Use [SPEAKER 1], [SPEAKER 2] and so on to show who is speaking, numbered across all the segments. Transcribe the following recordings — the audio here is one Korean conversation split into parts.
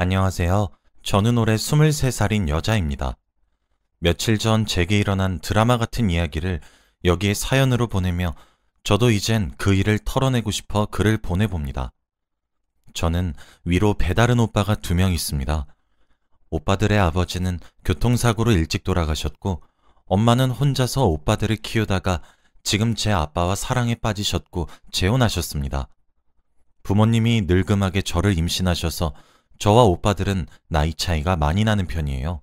[SPEAKER 1] 안녕하세요. 저는 올해 23살인 여자입니다. 며칠 전 제게 일어난 드라마 같은 이야기를 여기에 사연으로 보내며 저도 이젠 그 일을 털어내고 싶어 글을 보내봅니다. 저는 위로 배다른 오빠가 2명 있습니다. 오빠들의 아버지는 교통사고로 일찍 돌아가셨고 엄마는 혼자서 오빠들을 키우다가 지금 제 아빠와 사랑에 빠지셨고 재혼하셨습니다. 부모님이 늙음하게 저를 임신하셔서 저와 오빠들은 나이 차이가 많이 나는 편이에요.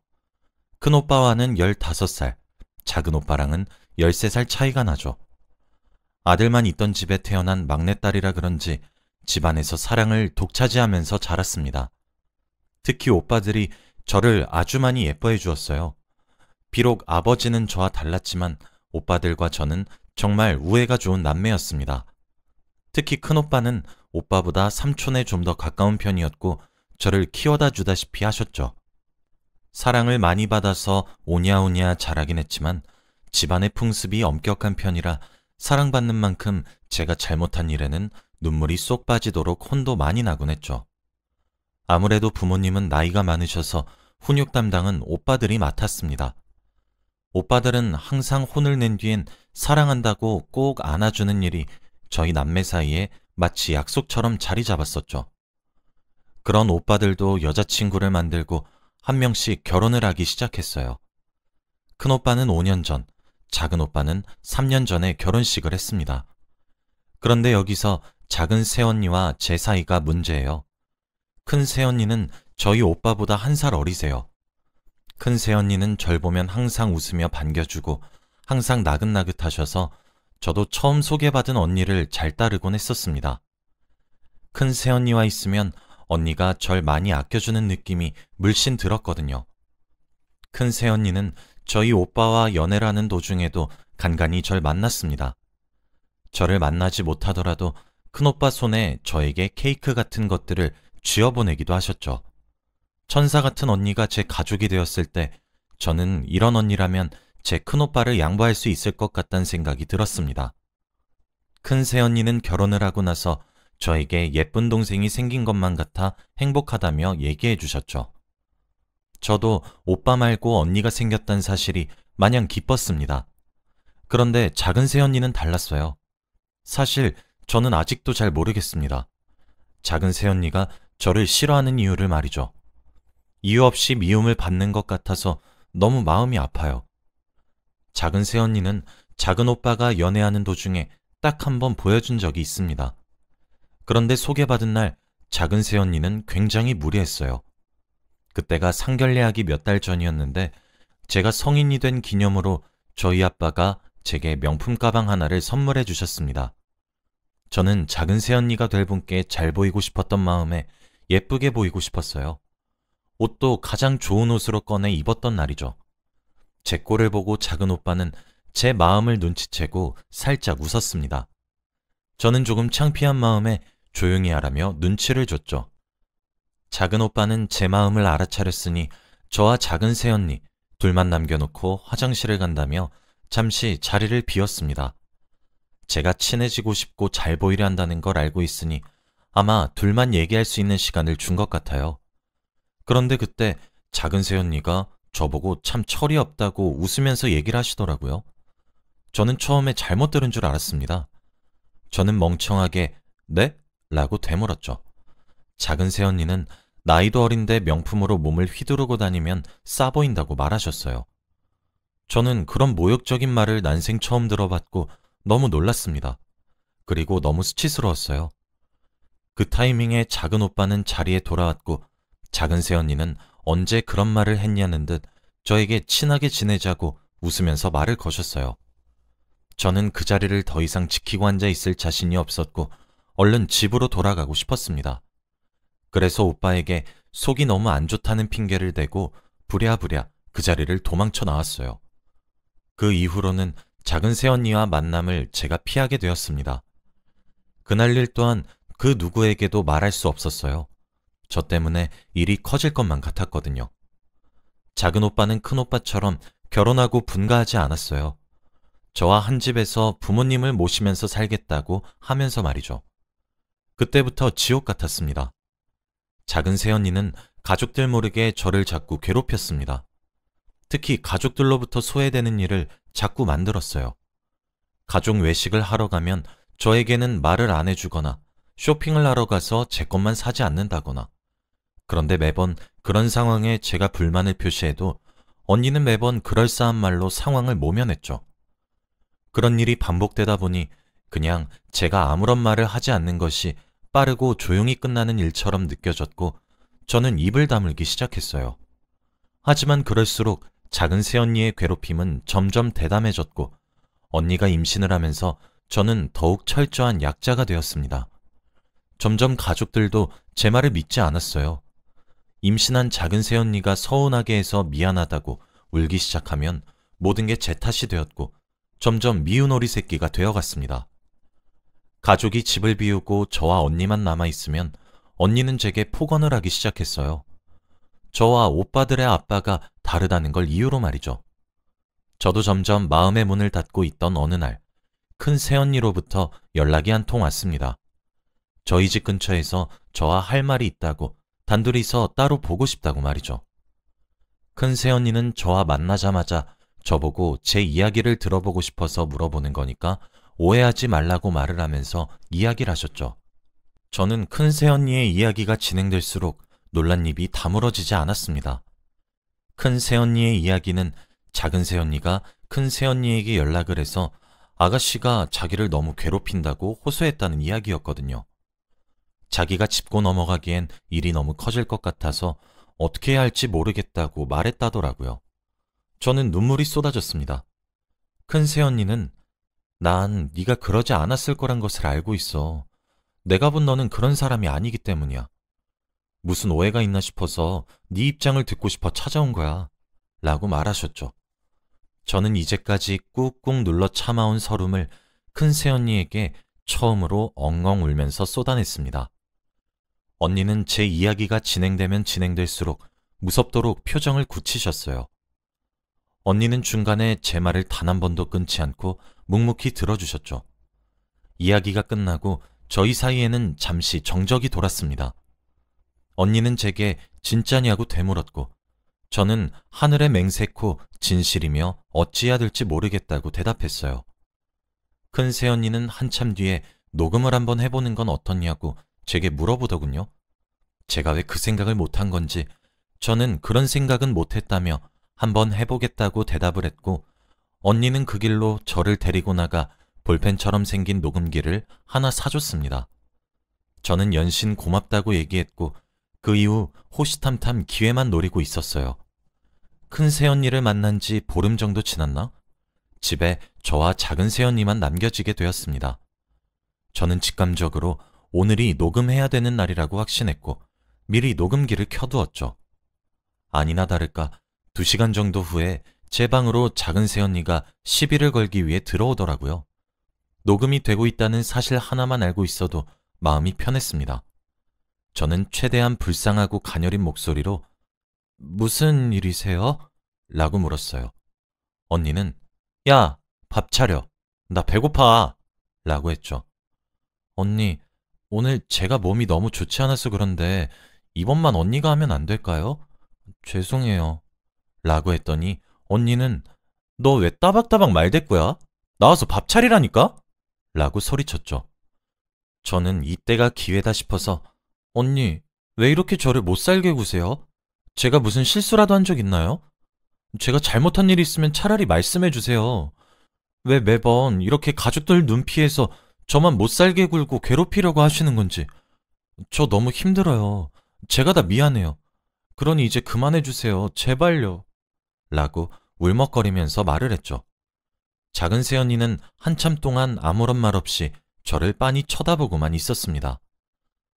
[SPEAKER 1] 큰 오빠와는 15살, 작은 오빠랑은 13살 차이가 나죠. 아들만 있던 집에 태어난 막내딸이라 그런지 집안에서 사랑을 독차지하면서 자랐습니다. 특히 오빠들이 저를 아주 많이 예뻐해 주었어요. 비록 아버지는 저와 달랐지만 오빠들과 저는 정말 우애가 좋은 남매였습니다. 특히 큰 오빠는 오빠보다 삼촌에 좀 더 가까운 편이었고 저를 키워다 주다시피 하셨죠. 사랑을 많이 받아서 오냐오냐 자라긴 했지만 집안의 풍습이 엄격한 편이라 사랑받는 만큼 제가 잘못한 일에는 눈물이 쏙 빠지도록 혼도 많이 나곤 했죠. 아무래도 부모님은 나이가 많으셔서 훈육 담당은 오빠들이 맡았습니다. 오빠들은 항상 혼을 낸 뒤엔 사랑한다고 꼭 안아주는 일이 저희 남매 사이에 마치 약속처럼 자리 잡았었죠. 그런 오빠들도 여자친구를 만들고 한 명씩 결혼을 하기 시작했어요. 큰 오빠는 5년 전, 작은 오빠는 3년 전에 결혼식을 했습니다. 그런데 여기서 작은 새언니와 제 사이가 문제예요. 큰 새언니는 저희 오빠보다 1살 어리세요. 큰 새언니는 절 보면 항상 웃으며 반겨주고 항상 나긋나긋하셔서 저도 처음 소개받은 언니를 잘 따르곤 했었습니다. 큰 새언니와 있으면 언니가 절 많이 아껴주는 느낌이 물씬 들었거든요. 큰 새언니는 저희 오빠와 연애를 하는 도중에도 간간히 절 만났습니다. 저를 만나지 못하더라도 큰오빠 손에 저에게 케이크 같은 것들을 쥐어보내기도 하셨죠. 천사 같은 언니가 제 가족이 되었을 때 저는 이런 언니라면 제 큰오빠를 양보할 수 있을 것 같다는 생각이 들었습니다. 큰 새언니는 결혼을 하고 나서 저에게 예쁜 동생이 생긴 것만 같아 행복하다며 얘기해 주셨죠. 저도 오빠 말고 언니가 생겼다는 사실이 마냥 기뻤습니다. 그런데 작은 새언니는 달랐어요. 사실 저는 아직도 잘 모르겠습니다. 작은 새언니가 저를 싫어하는 이유를 말이죠. 이유 없이 미움을 받는 것 같아서 너무 마음이 아파요. 작은 새언니는 작은 오빠가 연애하는 도중에 딱 한 번 보여준 적이 있습니다. 그런데 소개받은 날 작은 새언니는 굉장히 무리했어요. 그때가 상견례하기 몇 달 전이었는데 제가 성인이 된 기념으로 저희 아빠가 제게 명품 가방 하나를 선물해 주셨습니다. 저는 작은 새언니가 될 분께 잘 보이고 싶었던 마음에 예쁘게 보이고 싶었어요. 옷도 가장 좋은 옷으로 꺼내 입었던 날이죠. 제 꼴을 보고 작은 오빠는 제 마음을 눈치채고 살짝 웃었습니다. 저는 조금 창피한 마음에 조용히 하라며 눈치를 줬죠. 작은 오빠는 제 마음을 알아차렸으니 저와 작은 새언니 둘만 남겨놓고 화장실을 간다며 잠시 자리를 비웠습니다. 제가 친해지고 싶고 잘 보이려 한다는 걸 알고 있으니 아마 둘만 얘기할 수 있는 시간을 준 것 같아요. 그런데 그때 작은 새언니가 저보고 참 철이 없다고 웃으면서 얘기를 하시더라고요. 저는 처음에 잘못 들은 줄 알았습니다. 저는 멍청하게 네? 라고 되물었죠. 작은 새언니는 나이도 어린데 명품으로 몸을 휘두르고 다니면 싸 보인다고 말하셨어요. 저는 그런 모욕적인 말을 난생 처음 들어봤고 너무 놀랐습니다. 그리고 너무 수치스러웠어요. 그 타이밍에 작은 오빠는 자리에 돌아왔고 작은 새언니는 언제 그런 말을 했냐는 듯 저에게 친하게 지내자고 웃으면서 말을 거셨어요. 저는 그 자리를 더 이상 지키고 앉아 있을 자신이 없었고 얼른 집으로 돌아가고 싶었습니다. 그래서 오빠에게 속이 너무 안 좋다는 핑계를 대고 부랴부랴 그 자리를 도망쳐 나왔어요. 그 이후로는 작은 새언니와 만남을 제가 피하게 되었습니다. 그날 일 또한 그 누구에게도 말할 수 없었어요. 저 때문에 일이 커질 것만 같았거든요. 작은 오빠는 큰 오빠처럼 결혼하고 분가하지 않았어요. 저와 한 집에서 부모님을 모시면서 살겠다고 하면서 말이죠. 그때부터 지옥 같았습니다. 작은 새언니는 가족들 모르게 저를 자꾸 괴롭혔습니다. 특히 가족들로부터 소외되는 일을 자꾸 만들었어요. 가족 외식을 하러 가면 저에게는 말을 안 해주거나 쇼핑을 하러 가서 제 것만 사지 않는다거나. 그런데 매번 그런 상황에 제가 불만을 표시해도 언니는 매번 그럴싸한 말로 상황을 모면했죠. 그런 일이 반복되다 보니 그냥 제가 아무런 말을 하지 않는 것이 빠르고 조용히 끝나는 일처럼 느껴졌고 저는 입을 다물기 시작했어요. 하지만 그럴수록 작은 새언니의 괴롭힘은 점점 대담해졌고 언니가 임신을 하면서 저는 더욱 철저한 약자가 되었습니다. 점점 가족들도 제 말을 믿지 않았어요. 임신한 작은 새언니가 서운하게 해서 미안하다고 울기 시작하면 모든 게 제 탓이 되었고 점점 미운 오리 새끼가 되어갔습니다. 가족이 집을 비우고 저와 언니만 남아있으면 언니는 제게 폭언을 하기 시작했어요. 저와 오빠들의 아빠가 다르다는 걸 이유로 말이죠. 저도 점점 마음의 문을 닫고 있던 어느 날, 큰 새언니로부터 연락이 한 통 왔습니다. 저희 집 근처에서 저와 할 말이 있다고 단둘이서 따로 보고 싶다고 말이죠. 큰 새언니는 저와 만나자마자 저보고 제 이야기를 들어보고 싶어서 물어보는 거니까 오해하지 말라고 말을 하면서 이야기를 하셨죠. 저는 큰 새언니의 이야기가 진행될수록 놀란 입이 다물어지지 않았습니다. 큰 새언니의 이야기는 작은 새언니가 큰 새언니에게 연락을 해서 아가씨가 자기를 너무 괴롭힌다고 호소했다는 이야기였거든요. 자기가 짚고 넘어가기엔 일이 너무 커질 것 같아서 어떻게 해야 할지 모르겠다고 말했다더라고요. 저는 눈물이 쏟아졌습니다. 큰 새언니는 난 네가 그러지 않았을 거란 것을 알고 있어. 내가 본 너는 그런 사람이 아니기 때문이야. 무슨 오해가 있나 싶어서 네 입장을 듣고 싶어 찾아온 거야. 라고 말하셨죠. 저는 이제까지 꾹꾹 눌러 참아온 서름을 큰 새언니에게 처음으로 엉엉 울면서 쏟아냈습니다. 언니는 제 이야기가 진행되면 진행될수록 무섭도록 표정을 굳히셨어요. 언니는 중간에 제 말을 단 한 번도 끊지 않고 묵묵히 들어주셨죠. 이야기가 끝나고 저희 사이에는 잠시 정적이 돌았습니다. 언니는 제게 진짜냐고 되물었고 저는 하늘의 맹세코 진실이며 어찌해야 될지 모르겠다고 대답했어요. 큰 새언니는 한참 뒤에 녹음을 한번 해보는 건 어떻냐고 제게 물어보더군요. 제가 왜 그 생각을 못한 건지 저는 그런 생각은 못했다며 한번 해보겠다고 대답을 했고 언니는 그 길로 저를 데리고 나가 볼펜처럼 생긴 녹음기를 하나 사줬습니다. 저는 연신 고맙다고 얘기했고 그 이후 호시탐탐 기회만 노리고 있었어요. 큰 새언니를 만난 지 보름 정도 지났나? 집에 저와 작은 새언니만 남겨지게 되었습니다. 저는 직감적으로 오늘이 녹음해야 되는 날이라고 확신했고 미리 녹음기를 켜두었죠. 아니나 다를까 2시간 정도 후에 제 방으로 작은 새언니가 시비를 걸기 위해 들어오더라고요. 녹음이 되고 있다는 사실 하나만 알고 있어도 마음이 편했습니다. 저는 최대한 불쌍하고 가녀린 목소리로 무슨 일이세요? 라고 물었어요. 언니는 야, 밥 차려. 나 배고파. 라고 했죠. 언니, 오늘 제가 몸이 너무 좋지 않아서 그런데 이번만 언니가 하면 안 될까요? 죄송해요. 라고 했더니 언니는 너 왜 따박따박 말대꾸야? 나와서 밥 차리라니까? 라고 소리쳤죠. 저는 이때가 기회다 싶어서 언니, 왜 이렇게 저를 못살게 구세요? 제가 무슨 실수라도 한 적 있나요? 제가 잘못한 일이 있으면 차라리 말씀해 주세요. 왜 매번 이렇게 가족들 눈 피해서 저만 못살게 굴고 괴롭히려고 하시는 건지. 저 너무 힘들어요. 제가 다 미안해요. 그러니 이제 그만해 주세요. 제발요. 라고 울먹거리면서 말을 했죠. 작은 새언니는 한참 동안 아무런 말 없이 저를 빤히 쳐다보고만 있었습니다.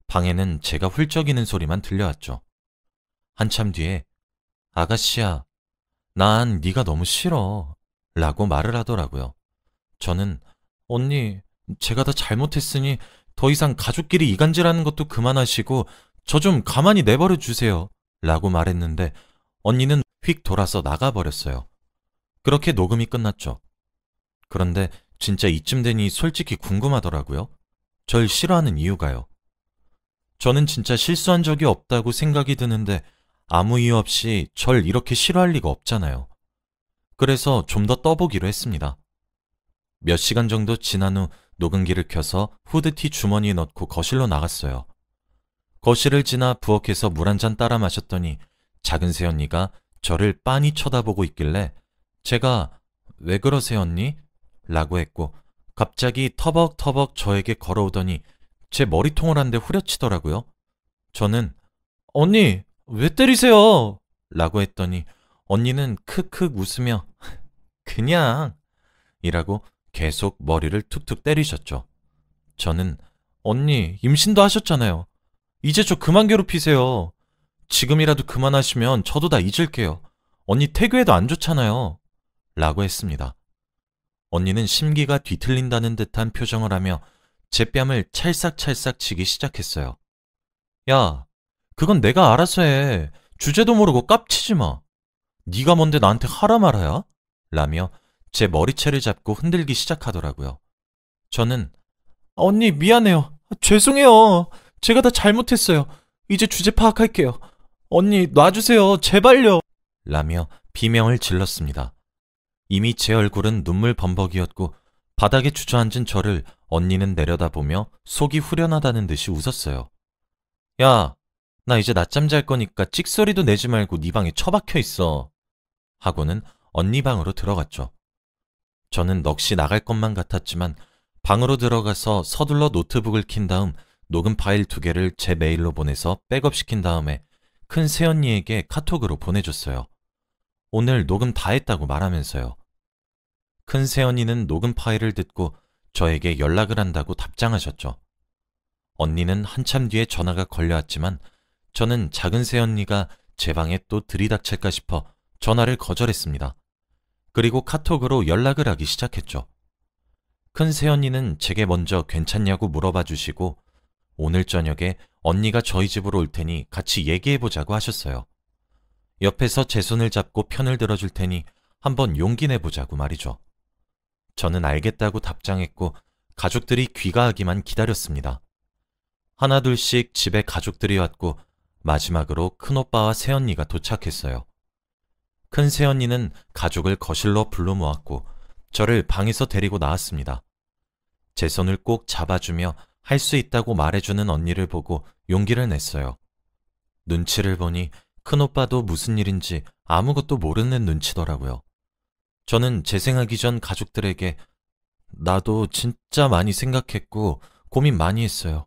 [SPEAKER 1] 방에는 제가 훌쩍이는 소리만 들려왔죠. 한참 뒤에 아가씨야, 난 네가 너무 싫어. 라고 말을 하더라고요. 저는 언니, 제가 다 잘못했으니 더 이상 가족끼리 이간질하는 것도 그만하시고 저 좀 가만히 내버려 주세요. 라고 말했는데 언니는 휙 돌아서 나가버렸어요. 그렇게 녹음이 끝났죠. 그런데 진짜 이쯤 되니 솔직히 궁금하더라고요. 절 싫어하는 이유가요. 저는 진짜 실수한 적이 없다고 생각이 드는데 아무 이유 없이 절 이렇게 싫어할 리가 없잖아요. 그래서 좀 더 떠보기로 했습니다. 몇 시간 정도 지난 후 녹음기를 켜서 후드티 주머니에 넣고 거실로 나갔어요. 거실을 지나 부엌에서 물 한 잔 따라 마셨더니 작은 새언니가 저를 빤히 쳐다보고 있길래 제가 왜 그러세요 언니? 라고 했고 갑자기 터벅터벅 저에게 걸어오더니 제 머리통을 한 대 후려치더라고요. 저는 언니 왜 때리세요? 라고 했더니 언니는 크크 웃으며 그냥 이라고 계속 머리를 툭툭 때리셨죠. 저는 언니 임신도 하셨잖아요. 이제 저 그만 괴롭히세요. 지금이라도 그만하시면 저도 다 잊을게요. 언니 태교해도 안 좋잖아요. 라고 했습니다. 언니는 심기가 뒤틀린다는 듯한 표정을 하며 제 뺨을 찰싹찰싹 치기 시작했어요. 야, 그건 내가 알아서 해. 주제도 모르고 깝치지 마. 네가 뭔데 나한테 하라 말아야? 라며 제 머리채를 잡고 흔들기 시작하더라고요. 저는 언니 미안해요. 죄송해요. 제가 다 잘못했어요. 이제 주제 파악할게요. 언니 놔주세요. 제발요. 라며 비명을 질렀습니다. 이미 제 얼굴은 눈물 범벅이었고 바닥에 주저앉은 저를 언니는 내려다보며 속이 후련하다는 듯이 웃었어요. 야, 나 이제 낮잠 잘 거니까 찍소리도 내지 말고 네 방에 처박혀 있어. 하고는 언니 방으로 들어갔죠. 저는 넋이 나갈 것만 같았지만 방으로 들어가서 서둘러 노트북을 킨 다음 녹음 파일 2개를 제 메일로 보내서 백업시킨 다음에 큰 새언니에게 카톡으로 보내줬어요. 오늘 녹음 다 했다고 말하면서요. 큰 새언니는 녹음 파일을 듣고 저에게 연락을 한다고 답장하셨죠. 언니는 한참 뒤에 전화가 걸려왔지만 저는 작은 새언니가 제 방에 또 들이닥칠까 싶어 전화를 거절했습니다. 그리고 카톡으로 연락을 하기 시작했죠. 큰 새언니는 제게 먼저 괜찮냐고 물어봐 주시고 오늘 저녁에 언니가 저희 집으로 올 테니 같이 얘기해보자고 하셨어요. 옆에서 제 손을 잡고 편을 들어줄 테니 한번 용기 내보자고 말이죠. 저는 알겠다고 답장했고 가족들이 귀가하기만 기다렸습니다. 하나둘씩 집에 가족들이 왔고 마지막으로 큰오빠와 새언니가 도착했어요. 큰 새언니는 가족을 거실로 불러 모았고 저를 방에서 데리고 나왔습니다. 제 손을 꼭 잡아주며 할 수 있다고 말해주는 언니를 보고 용기를 냈어요. 눈치를 보니 큰오빠도 무슨 일인지 아무것도 모르는 눈치더라고요. 저는 재생하기 전 가족들에게 나도 진짜 많이 생각했고 고민 많이 했어요.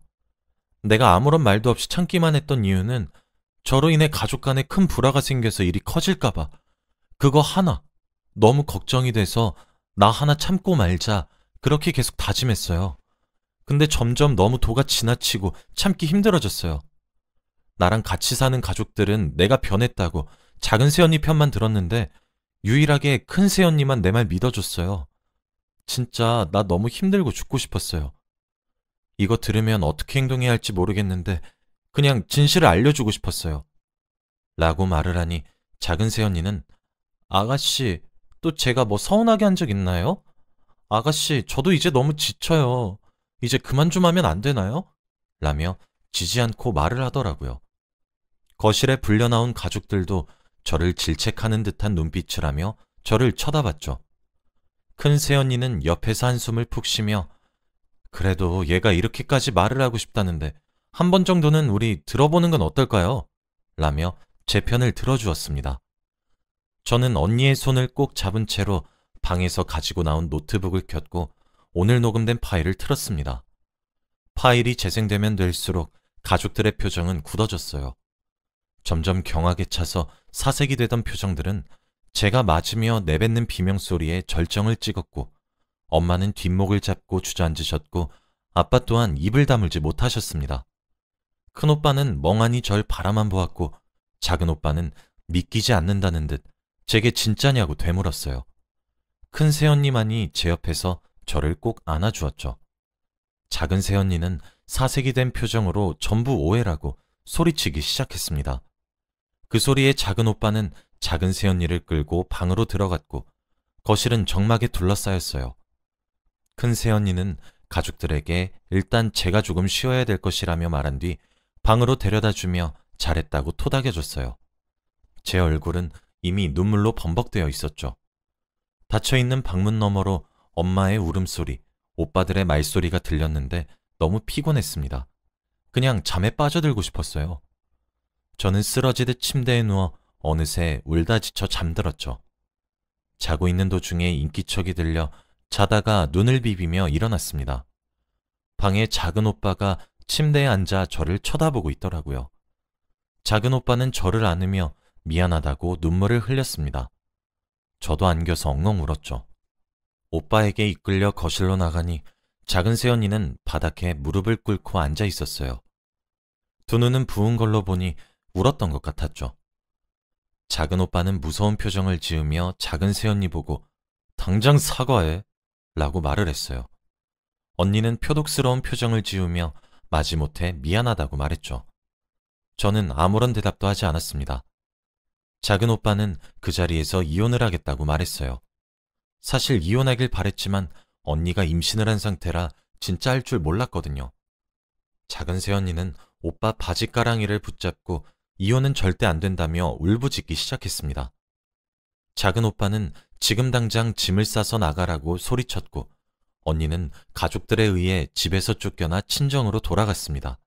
[SPEAKER 1] 내가 아무런 말도 없이 참기만 했던 이유는 저로 인해 가족 간에 큰 불화가 생겨서 일이 커질까봐 그거 하나 너무 걱정이 돼서 나 하나 참고 말자 그렇게 계속 다짐했어요. 근데 점점 너무 도가 지나치고 참기 힘들어졌어요. 나랑 같이 사는 가족들은 내가 변했다고 작은 새언니 편만 들었는데 유일하게 큰 새언니만 내 말 믿어줬어요. 진짜 나 너무 힘들고 죽고 싶었어요. 이거 들으면 어떻게 행동해야 할지 모르겠는데 그냥 진실을 알려주고 싶었어요. 라고 말을 하니 작은 새언니는 아가씨, 또 제가 뭐 서운하게 한 적 있나요? 아가씨, 저도 이제 너무 지쳐요. 이제 그만 좀 하면 안 되나요? 라며 지지 않고 말을 하더라고요. 거실에 불려나온 가족들도 저를 질책하는 듯한 눈빛을 하며 저를 쳐다봤죠. 큰 새언니는 옆에서 한숨을 푹 쉬며 그래도 얘가 이렇게까지 말을 하고 싶다는데 한 번 정도는 우리 들어보는 건 어떨까요? 라며 제 편을 들어주었습니다. 저는 언니의 손을 꼭 잡은 채로 방에서 가지고 나온 노트북을 켰고 오늘 녹음된 파일을 틀었습니다. 파일이 재생되면 될수록 가족들의 표정은 굳어졌어요. 점점 경악에 차서 사색이 되던 표정들은 제가 맞으며 내뱉는 비명소리에 절정을 찍었고 엄마는 뒷목을 잡고 주저앉으셨고 아빠 또한 입을 다물지 못하셨습니다. 큰오빠는 멍하니 절 바라만 보았고 작은 오빠는 믿기지 않는다는 듯 제게 진짜냐고 되물었어요. 큰 새언니만이 제 옆에서 저를 꼭 안아주었죠. 작은 새언니는 사색이 된 표정으로 전부 오해라고 소리치기 시작했습니다. 그 소리에 작은 오빠는 작은 새언니를 끌고 방으로 들어갔고 거실은 정막에 둘러싸였어요. 큰 새언니는 가족들에게 일단 제가 조금 쉬어야 될 것이라며 말한 뒤 방으로 데려다주며 잘했다고 토닥여줬어요. 제 얼굴은 이미 눈물로 범벅되어 있었죠. 닫혀있는 방문 너머로 엄마의 울음소리, 오빠들의 말소리가 들렸는데 너무 피곤했습니다. 그냥 잠에 빠져들고 싶었어요. 저는 쓰러지듯 침대에 누워 어느새 울다 지쳐 잠들었죠. 자고 있는 도중에 인기척이 들려 자다가 눈을 비비며 일어났습니다. 방에 작은 오빠가 침대에 앉아 저를 쳐다보고 있더라고요. 작은 오빠는 저를 안으며 미안하다고 눈물을 흘렸습니다. 저도 안겨서 엉엉 울었죠. 오빠에게 이끌려 거실로 나가니 작은 새언니는 바닥에 무릎을 꿇고 앉아 있었어요. 두 눈은 부은 걸로 보니 울었던 것 같았죠. 작은 오빠는 무서운 표정을 지으며 작은 새언니 보고 당장 사과해 라고 말을 했어요. 언니는 표독스러운 표정을 지으며 마지못해 미안하다고 말했죠. 저는 아무런 대답도 하지 않았습니다. 작은 오빠는 그 자리에서 이혼을 하겠다고 말했어요. 사실 이혼하길 바랬지만 언니가 임신을 한 상태라 진짜 할 줄 몰랐거든요. 작은 새언니는 오빠 바지가랑이를 붙잡고 이혼은 절대 안 된다며 울부짖기 시작했습니다. 작은 오빠는 지금 당장 짐을 싸서 나가라고 소리쳤고 언니는 가족들에 의해 집에서 쫓겨나 친정으로 돌아갔습니다.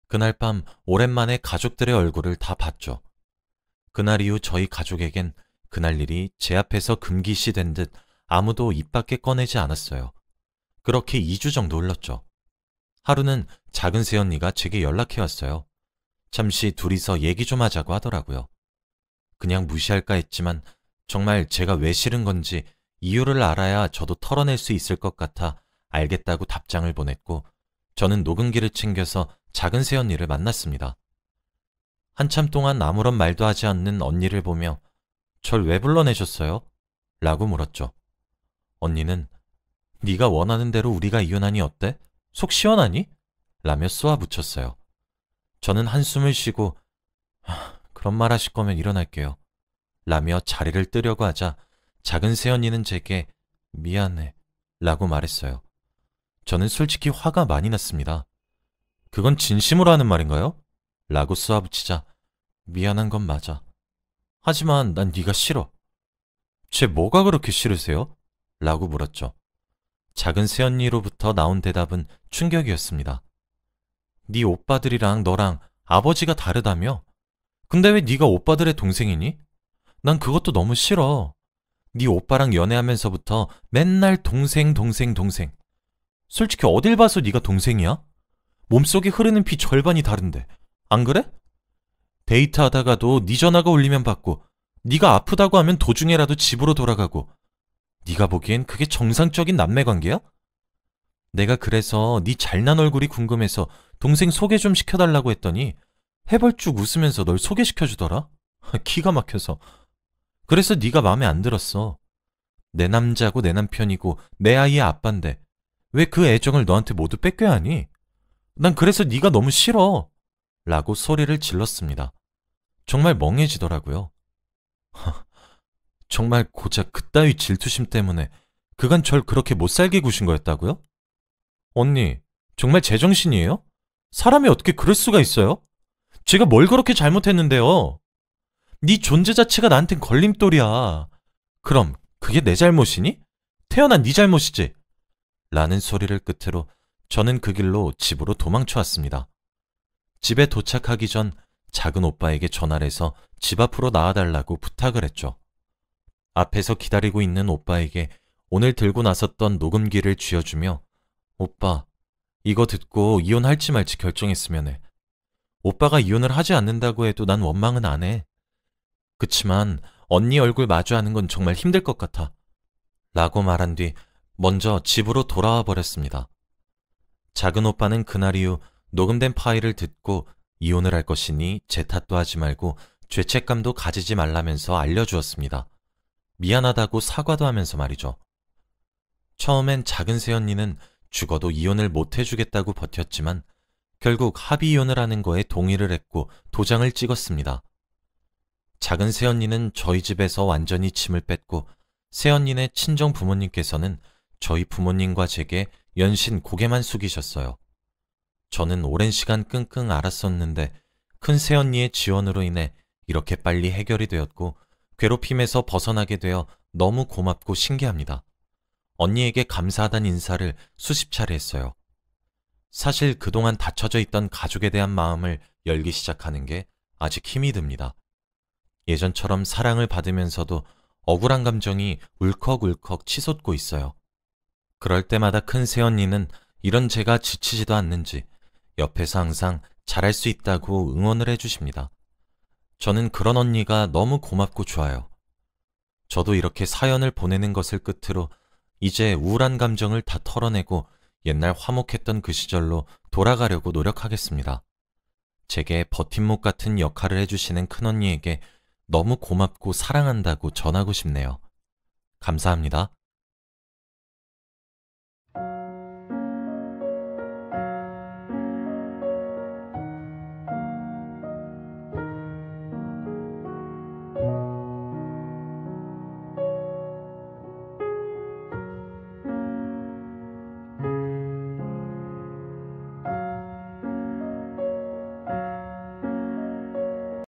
[SPEAKER 1] 그날 밤 오랜만에 가족들의 얼굴을 다 봤죠. 그날 이후 저희 가족에겐 그날 일이 제 앞에서 금기시 된 듯 아무도 입 밖에 꺼내지 않았어요. 그렇게 2주 정도 흘렀죠. 하루는 작은 새언니가 제게 연락해왔어요. 잠시 둘이서 얘기 좀 하자고 하더라고요. 그냥 무시할까 했지만 정말 제가 왜 싫은 건지 이유를 알아야 저도 털어낼 수 있을 것 같아 알겠다고 답장을 보냈고 저는 녹음기를 챙겨서 작은 새언니를 만났습니다. 한참 동안 아무런 말도 하지 않는 언니를 보며 절 왜 불러내셨어요? 라고 물었죠. 언니는 네가 원하는 대로 우리가 이혼하니 어때? 속 시원하니? 라며 쏘아붙였어요. 저는 한숨을 쉬고 그런 말 하실 거면 일어날게요. 라며 자리를 뜨려고 하자 작은 새언니는 제게 미안해 라고 말했어요. 저는 솔직히 화가 많이 났습니다. 그건 진심으로 하는 말인가요? 라고 쏘아붙이자 미안한 건 맞아. 하지만 난 네가 싫어. 쟤 뭐가 그렇게 싫으세요? 라고 물었죠. 작은 새언니로부터 나온 대답은 충격이었습니다. 네 오빠들이랑 너랑 아버지가 다르다며? 근데 왜 네가 오빠들의 동생이니? 난 그것도 너무 싫어. 네 오빠랑 연애하면서부터 맨날 동생. 솔직히 어딜 봐서 네가 동생이야? 몸속에 흐르는 피 절반이 다른데. 안 그래? 데이트하다가도 네 전화가 울리면 받고 네가 아프다고 하면 도중에라도 집으로 돌아가고 네가 보기엔 그게 정상적인 남매관계야? 내가 그래서 네 잘난 얼굴이 궁금해서 동생 소개 좀 시켜달라고 했더니 해벌쭉 웃으면서 널 소개시켜주더라? 기가 막혀서. 그래서 네가 마음에 안 들었어. 내 남자고 내 남편이고 내 아이의 아빠인데 왜 그 애정을 너한테 모두 뺏겨야 하니? 난 그래서 네가 너무 싫어. 라고 소리를 질렀습니다. 정말 멍해지더라고요. 정말 고작 그따위 질투심 때문에 그간 절 그렇게 못살게 구신 거였다고요? 언니, 정말 제정신이에요? 사람이 어떻게 그럴 수가 있어요? 제가 뭘 그렇게 잘못했는데요? 네 존재 자체가 나한텐 걸림돌이야. 그럼 그게 내 잘못이니? 태어난 네 잘못이지? 라는 소리를 끝으로 저는 그 길로 집으로 도망쳐 왔습니다. 집에 도착하기 전 작은 오빠에게 전화를 해서 집 앞으로 나와달라고 부탁을 했죠. 앞에서 기다리고 있는 오빠에게 오늘 들고 나섰던 녹음기를 쥐어주며 오빠, 이거 듣고 이혼할지 말지 결정했으면 해. 오빠가 이혼을 하지 않는다고 해도 난 원망은 안 해. 그치만 언니 얼굴 마주하는 건 정말 힘들 것 같아. 라고 말한 뒤 먼저 집으로 돌아와 버렸습니다. 작은 오빠는 그날 이후 녹음된 파일을 듣고 이혼을 할 것이니 제 탓도 하지 말고 죄책감도 가지지 말라면서 알려주었습니다. 미안하다고 사과도 하면서 말이죠. 처음엔 작은 새언니는 죽어도 이혼을 못 해주겠다고 버텼지만 결국 합의 이혼을 하는 거에 동의를 했고 도장을 찍었습니다. 작은 새언니는 저희 집에서 완전히 침을 뺐고 새언니네 친정 부모님께서는 저희 부모님과 제게 연신 고개만 숙이셨어요. 저는 오랜 시간 끙끙 앓았었는데 큰 새언니의 지원으로 인해 이렇게 빨리 해결이 되었고 괴롭힘에서 벗어나게 되어 너무 고맙고 신기합니다. 언니에게 감사하다는 인사를 수십 차례 했어요. 사실 그동안 닫혀져 있던 가족에 대한 마음을 열기 시작하는 게 아직 힘이 듭니다. 예전처럼 사랑을 받으면서도 억울한 감정이 울컥울컥 치솟고 있어요. 그럴 때마다 큰 새언니는 이런 제가 지치지도 않는지 옆에서 항상 잘할 수 있다고 응원을 해주십니다. 저는 그런 언니가 너무 고맙고 좋아요. 저도 이렇게 사연을 보내는 것을 끝으로 이제 우울한 감정을 다 털어내고 옛날 화목했던 그 시절로 돌아가려고 노력하겠습니다. 제게 버팀목 같은 역할을 해주시는 큰언니에게 너무 고맙고 사랑한다고 전하고 싶네요. 감사합니다.